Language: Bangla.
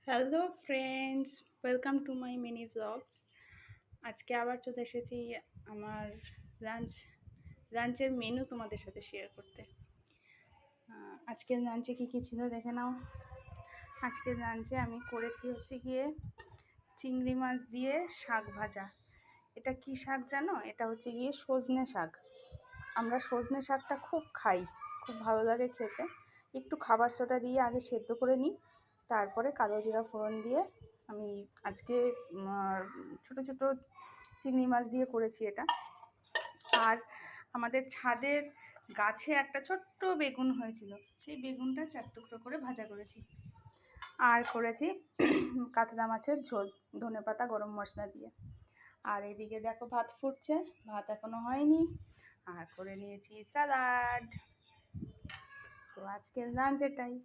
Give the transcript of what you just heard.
Hello friends, welcome to my mini blogs. আজকে আবার চলে এসেছি আমার লাঞ্চ লাঞ্চের মেনু তোমাদের সাথে শেয়ার করতে। আজকের লাঞ্চে কী কী ছিল দেখে নাও। আজকের লাঞ্চে আমি করেছি হচ্ছে গিয়ে চিংড়ি মাছ দিয়ে শাক ভাজা। এটা কি শাক জানো? এটা হচ্ছে গিয়ে সজনে শাক। আমরা সজনে শাকটা খুব খাই, খুব ভালো লাগে খেতে। একটু খাবার সোডা দিয়ে আগে সেদ্ধ করে নিই, তারপরে কালো জিরা ফোড়ন দিয়ে আমি আজকে ছোট ছোট চিংড়ি মাছ দিয়ে করেছি এটা। আর আমাদের ছাদের গাছে একটা ছোট্ট বেগুন হয়েছিল, সেই বেগুনটা 4 টুকরো করে ভাজা করেছি। আর করেছি কাতলা মাছের ঝোল, ধনেপাতা গরম মশলা দিয়ে। আর এদিকে দেখো ভাত ফুটছে, ভাত এখনো হয়নি। আর করে নিয়েছি স্যালাড। তো আজকের লাঞ্চ এটাই।